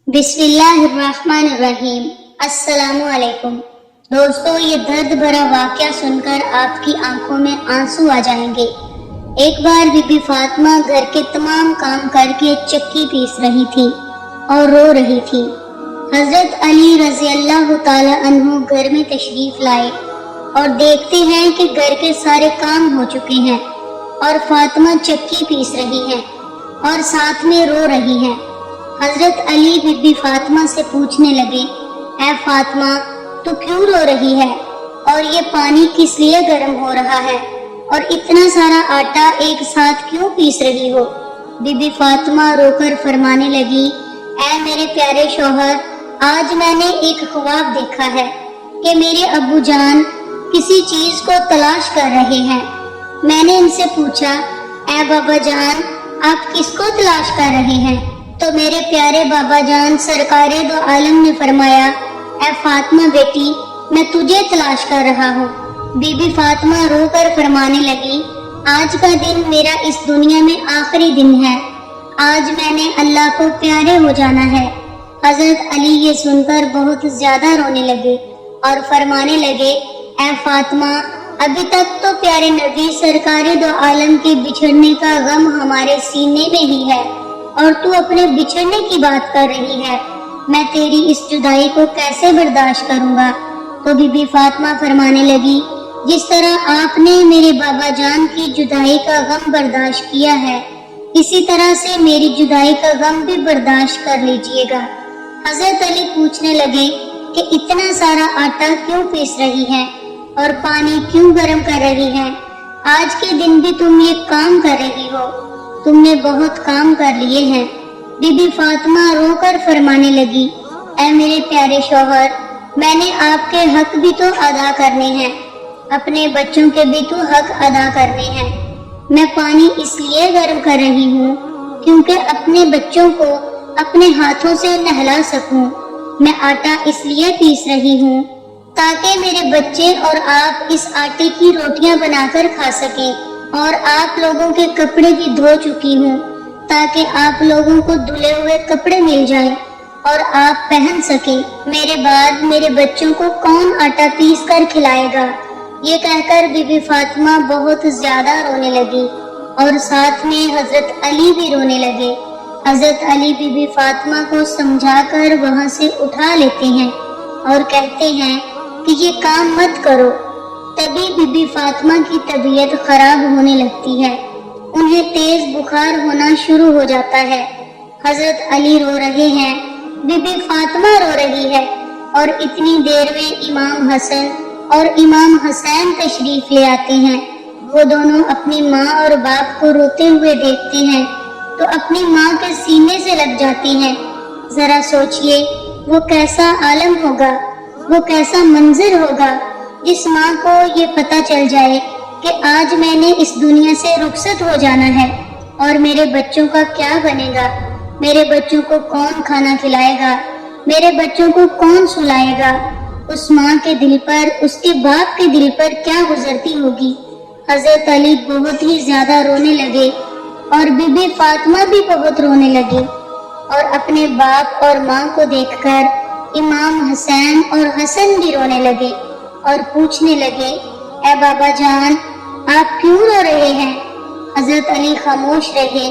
بسم اللہ الرحمن الرحیم۔ السلام علیکم دوستو، یہ درد بھرا واقعہ سن کر آپ کی آنکھوں میں آنسو آ جائیں گے۔ ایک بار بی بی فاطمہ گھر کے تمام کام کر کے چکی پیس رہی تھی اور رو رہی تھی۔ حضرت علی رضی اللہ تعالی عنہ گھر میں تشریف لائے اور دیکھتے ہیں کہ گھر کے سارے کام ہو چکے ہیں اور فاطمہ چکی پیس رہی ہیں اور ساتھ میں رو رہی ہیں۔ حضرت علی بی بی فاطمہ سے پوچھنے لگے، اے فاطمہ، تو کیوں رو رہی ہے اور یہ پانی کس لیے گرم ہو رہا ہے اور اتنا سارا آٹا ایک ساتھ کیوں پیس رہی ہو؟ بی بی فاطمہ رو کر فرمانے لگی، اے میرے پیارے شوہر، آج میں نے ایک خواب دیکھا ہے کہ میرے ابو جان کسی چیز کو تلاش کر رہے ہیں۔ میں نے ان سے پوچھا، اے بابا جان، آپ کس کو تلاش کر رہے ہیں؟ تو میرے پیارے بابا جان سرکار دو عالم نے فرمایا، اے فاطمہ بیٹی، میں تجھے تلاش کر رہا ہوں۔ بی بی فاطمہ رو کر فرمانے لگی، آج کا دن میرا اس دنیا میں آخری دن ہے، آج میں نے اللہ کو پیارے ہو جانا ہے۔ حضرت علی یہ سن کر بہت زیادہ رونے لگے اور فرمانے لگے، اے فاطمہ، ابھی تک تو پیارے نبی سرکار دو عالم کے بچھڑنے کا غم ہمارے سینے میں ہی ہے اور تو اپنے بچھڑنے کی بات کر رہی ہے، میں تیری اس جدائی کو کیسے برداشت کروں گا؟ تو بی بی فاطمہ فرمانے لگی، جس طرح آپ نے میرے بابا جان کی جدائی کا غم برداشت کیا ہے، اسی طرح سے میری جدائی کا غم بھی برداشت کر لیجئے گا۔ حضرت علی پوچھنے لگے کہ اتنا سارا آٹا کیوں پیس رہی ہے اور پانی کیوں گرم کر رہی ہے؟ آج کے دن بھی تم یہ کام کر رہی ہو، تم نے بہت کام کر لیے ہیں۔ بی بی فاطمہ رو کر فرمانے لگی، اے میرے پیارے شوہر، میں نے آپ کے حق بھی تو ادا کرنے ہیں، اپنے بچوں کے بھی تو حق ادا کرنے ہیں۔ میں پانی اس لیے گرم کر رہی ہوں کیونکہ اپنے بچوں کو اپنے ہاتھوں سے نہلا سکوں۔ میں آٹا اس لیے پیس رہی ہوں تاکہ میرے بچے اور آپ اس آٹے کی روٹیاں بنا کر کھا سکیں، اور آپ لوگوں کے کپڑے بھی دھو چکی ہوں تاکہ آپ لوگوں کو دھلے ہوئے کپڑے مل جائیں اور آپ پہن سکیں۔ میرے بعد میرے بچوں کو کون آٹا پیس کر کھلائے گا؟ یہ کہہ کر بی بی فاطمہ بہت زیادہ رونے لگی اور ساتھ میں حضرت علی بھی رونے لگے۔ حضرت علی بی بی فاطمہ کو سمجھا کر وہاں سے اٹھا لیتے ہیں اور کہتے ہیں کہ یہ کام مت کرو۔ تبھی بی بی فاطمہ کی طبیعت خراب ہونے لگتی ہے، انہیں تیز بخار ہونا شروع ہو جاتا ہے۔ حضرت علی رو رہے ہیں، بی بی فاطمہ رو رہی ہے، اور اتنی دیر میں امام حسن اور امام حسین تشریف لے آتے ہیں۔ وہ دونوں اپنی ماں اور باپ کو روتے ہوئے دیکھتے ہیں تو اپنی ماں کے سینے سے لگ جاتے ہیں۔ ذرا سوچئے وہ کیسا عالم ہوگا، وہ کیسا منظر ہوگا جس ماں کو یہ پتہ چل جائے کہ آج میں نے اس دنیا سے رخصت ہو جانا ہے، اور میرے بچوں کا کیا بنے گا؟ میرے بچوں کو کون کھانا کھلائے گا؟ میرے بچوں کو کون سلائے گا؟ اس ماں کے دل پر، اس کے باپ کے دل پر کیا گزرتی ہوگی؟ حضرت علی بہت ہی زیادہ رونے لگے اور بی بی فاطمہ بھی بہت رونے لگی، اور اپنے باپ اور ماں کو دیکھ کر امام حسین اور حسن بھی رونے لگے اور پوچھنے لگے، اے بابا جان، آپ کیوں رو رہے ہیں؟ حضرت علی خاموش رہے،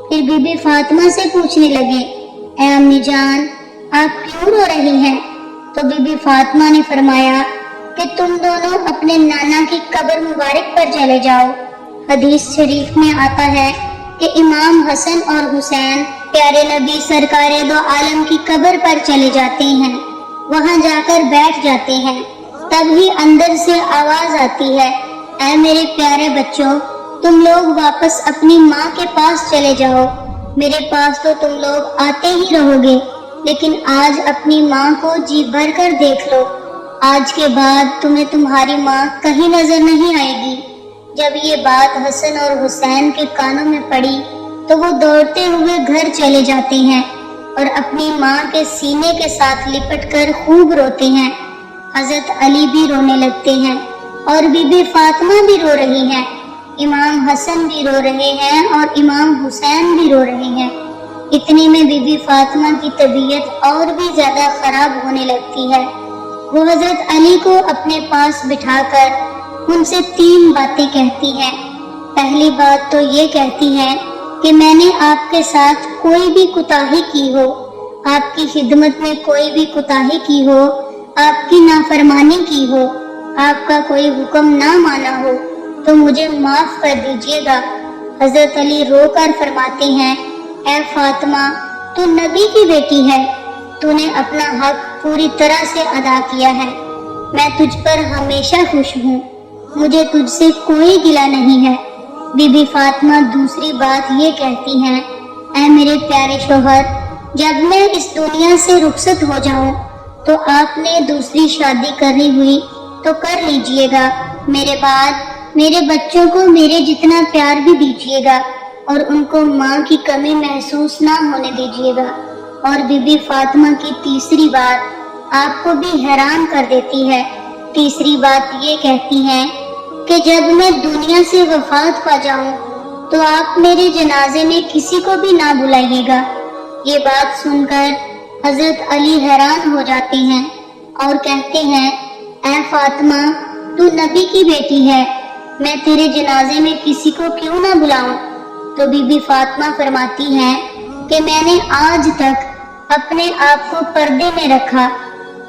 پھر بی بی فاطمہ سے پوچھنے لگے، اے امی جان، آپ کیوں رو رہی ہیں؟ تو بی بی فاطمہ نے فرمایا کہ تم دونوں اپنے نانا کی قبر مبارک پر چلے جاؤ۔ حدیث شریف میں آتا ہے کہ امام حسن اور حسین پیارے نبی سرکار دو عالم کی قبر پر چلے جاتے ہیں، وہاں جا کر بیٹھ جاتے ہیں۔ تب ہی اندر سے آواز آتی ہے، اے میرے پیارے بچوں، تم لوگ واپس اپنی ماں کے پاس چلے جاؤ، میرے پاس تو تم لوگ آتے ہی رہو گے، لیکن آج اپنی ماں کو جی بھر کر دیکھ لو، آج کے بعد تمہیں تمہاری ماں کہیں نظر نہیں آئے گی۔ جب یہ بات حسن اور حسین کے کانوں میں پڑی تو وہ دوڑتے ہوئے گھر چلے جاتے ہیں اور اپنی ماں کے سینے کے ساتھ لپٹ کر خوب روتے ہیں۔ حضرت علی بھی رونے لگتے ہیں اور بی بی فاطمہ بھی رو رہی ہیں، امام حسن بھی رو رہے ہیں اور امام حسین بھی رو رہے ہیں۔ اتنے میں بی بی فاطمہ کی طبیعت اور بھی زیادہ خراب ہونے لگتی ہے۔ وہ حضرت علی کو اپنے پاس بٹھا کر ان سے 3 باتیں کہتی ہیں۔ پہلی بات تو یہ کہتی ہیں کہ میں نے آپ کے ساتھ کوئی بھی کوتاہی کی ہو، آپ کی خدمت میں کوئی بھی کوتاہی کی ہو، آپ کی نافرمانی کی ہو، آپ کا کوئی حکم نہ مانا ہو تو مجھے معاف کر دیجیے گا۔ حضرت علی رو کر فرماتے ہیں، اے فاطمہ، تو نبی کی بیٹی ہے، تو نے اپنا حق پوری طرح سے ادا کیا ہے، میں تجھ پر ہمیشہ خوش ہوں، مجھے تجھ سے کوئی گلہ نہیں ہے۔ بی بی فاطمہ دوسری بات یہ کہتی ہیں، اے میرے پیارے شوہر، جب میں اس دنیا سے رخصت ہو جاؤں تو آپ نے دوسری شادی کرنی ہوئی تو کر لیجئے گا، میرے بعد میرے بچوں کو میرے جتنا پیار بھی دیجیے گا اور ان کو ماں کی کمی محسوس نہ ہونے دیجیے گا۔ اور بی بی فاطمہ کی تیسری بات آپ کو بھی حیران کر دیتی ہے۔ تیسری بات یہ کہتی ہیں کہ جب میں دنیا سے وفات پا جاؤں تو آپ میرے جنازے میں کسی کو بھی نہ بلائیے گا۔ یہ بات سن کر حضرت علی حیران ہو جاتے ہیں اور کہتے ہیں، اے فاطمہ، تو نبی کی بیٹی ہے، میں تیرے جنازے میں کسی کو کیوں نہ بلاؤں؟ تو بی بی فاطمہ فرماتی ہیں کہ میں نے آج تک اپنے آپ کو پردے میں رکھا،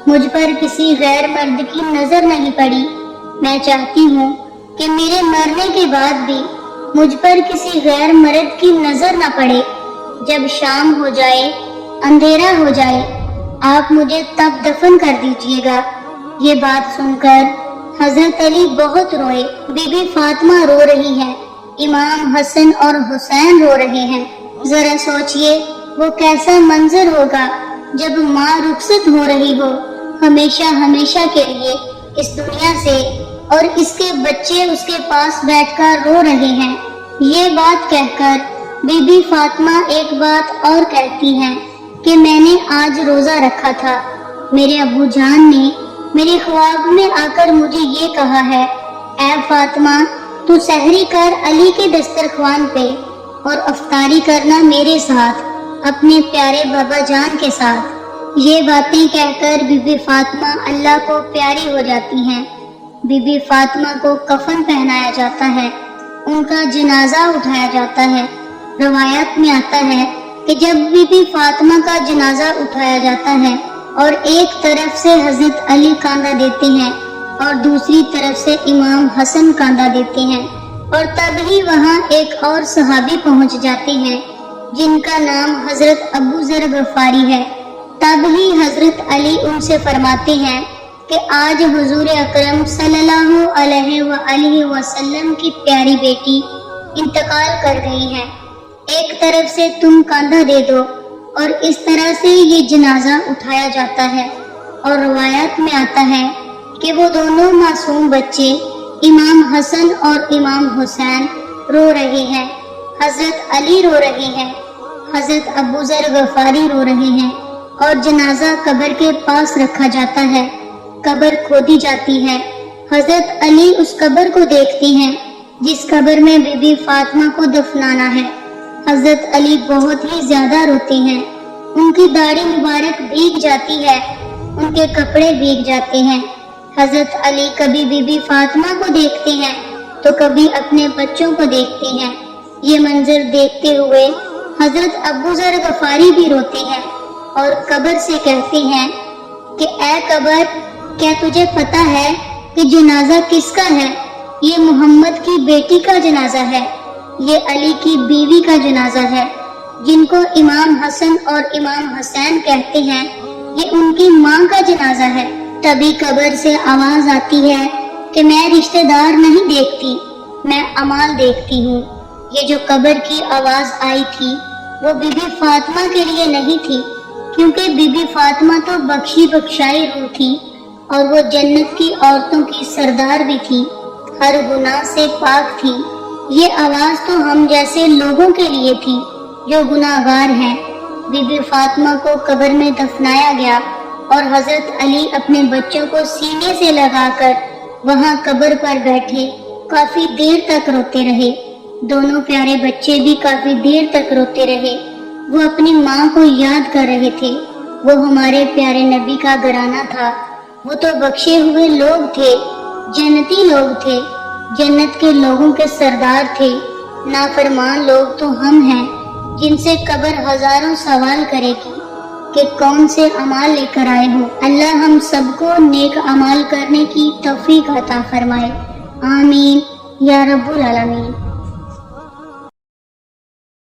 مجھ پر کسی غیر مرد کی نظر نہیں پڑی، میں چاہتی ہوں کہ میرے مرنے کے بعد بھی مجھ پر کسی غیر مرد کی نظر نہ پڑے۔ جب شام ہو جائے، اندھیرا ہو جائے، آپ مجھے تب دفن کر دیجیے گا۔ یہ بات سن کر حضرت علی بہت روئے، بی بی فاطمہ رو رہی ہے، امام حسن اور حسین رو رہے ہیں۔ ذرا سوچئے وہ کیسا منظر ہوگا جب ماں رخصت ہو رہی ہو ہمیشہ ہمیشہ کے لیے اس دنیا سے، اور اس کے بچے اس کے پاس بیٹھ کر رو رہے ہیں۔ یہ بات کہہ کر بی بی فاطمہ ایک بات اور کہتی ہیں کہ میں نے آج روزہ رکھا تھا، میرے ابو جان نے میرے خواب میں آ کر مجھے یہ کہا ہے، اے فاطمہ، تو سحری کر علی کے دسترخوان پہ اور افطاری کرنا میرے ساتھ، اپنے پیارے بابا جان کے ساتھ۔ یہ باتیں کہہ کر بی بی فاطمہ اللہ کو پیاری ہو جاتی ہیں۔ بی بی فاطمہ کو کفن پہنایا جاتا ہے، ان کا جنازہ اٹھایا جاتا ہے۔ روایات میں آتا ہے کہ جب بی بی فاطمہ کا جنازہ اٹھایا جاتا ہے اور ایک طرف سے حضرت علی کاندھا دیتے ہیں اور دوسری طرف سے امام حسن کاندھا دیتے ہیں، اور تب ہی وہاں ایک اور صحابی پہنچ جاتے ہیں جن کا نام حضرت ابو ذر غفاری ہے۔ تب ہی حضرت علی ان سے فرماتے ہیں کہ آج حضور اکرم صلی اللہ علیہ وآلہ وسلم کی پیاری بیٹی انتقال کر گئی ہے، ایک طرف سے تم کاندھا دے دو، اور اس طرح سے یہ جنازہ اٹھایا جاتا ہے۔ اور روایات میں آتا ہے کہ وہ دونوں معصوم بچے امام حسن اور امام حسین رو رہے ہیں، حضرت علی رو رہے ہیں، حضرت ابو ذر غفاری رو رہے ہیں، اور جنازہ قبر کے پاس رکھا جاتا ہے۔ قبر کھودی جاتی ہے، حضرت علی اس قبر کو دیکھتے ہیں جس قبر میں بی بی فاطمہ کو دفنانا ہے۔ حضرت علی بہت ہی زیادہ روتے ہیں، ان کی داڑھی مبارک بھیگ جاتی ہے، ان کے کپڑے بھیگ جاتے ہیں۔ حضرت علی کبھی بی بی فاطمہ کو دیکھتے ہیں تو کبھی اپنے بچوں کو دیکھتے ہیں۔ یہ منظر دیکھتے ہوئے حضرت ابو ذر غفاری بھی روتے ہیں اور قبر سے کہتے ہیں کہ اے قبر، کیا تجھے پتا ہے کہ جنازہ کس کا ہے؟ یہ محمد کی بیٹی کا جنازہ ہے، یہ علی کی بیوی کا جنازہ ہے، جن کو امام حسن اور امام حسین کہتے ہیں، یہ ان کی ماں کا جنازہ ہے۔ تبھی قبر سے آواز آتی ہے کہ میں رشتہ دار نہیں دیکھتی، میں اعمال دیکھتی ہوں۔ یہ جو قبر کی آواز آئی تھی وہ بی بی فاطمہ کے لیے نہیں تھی، کیونکہ بی بی فاطمہ تو بخشی بخشائی روح تھی اور وہ جنت کی عورتوں کی سردار بھی تھی، ہر گناہ سے پاک تھی۔ یہ آواز تو ہم جیسے لوگوں کے لیے تھی جو گناہ گار ہیں۔ بی بی فاطمہ کو قبر میں دفنایا گیا اور حضرت علی اپنے بچوں کو سینے سے لگا کر وہاں قبر پر بیٹھے کافی دیر تک روتے رہے۔ دونوں پیارے بچے بھی کافی دیر تک روتے رہے۔ وہ اپنی ماں کو یاد کر رہے تھے۔ وہ ہمارے پیارے نبی کا گھرانہ تھا، وہ تو بخشے ہوئے لوگ تھے، جنتی لوگ تھے، جنت کے لوگوں کے سردار تھے۔ نافرمان لوگ تو ہم ہیں جن سے قبر ہزاروں سوال کرے گی کہ کون سے اعمال لے کر آئے ہو۔ اللہ ہم سب کو نیک اعمال کرنے کی توفیق عطا فرمائے، آمین یا رب العالمین۔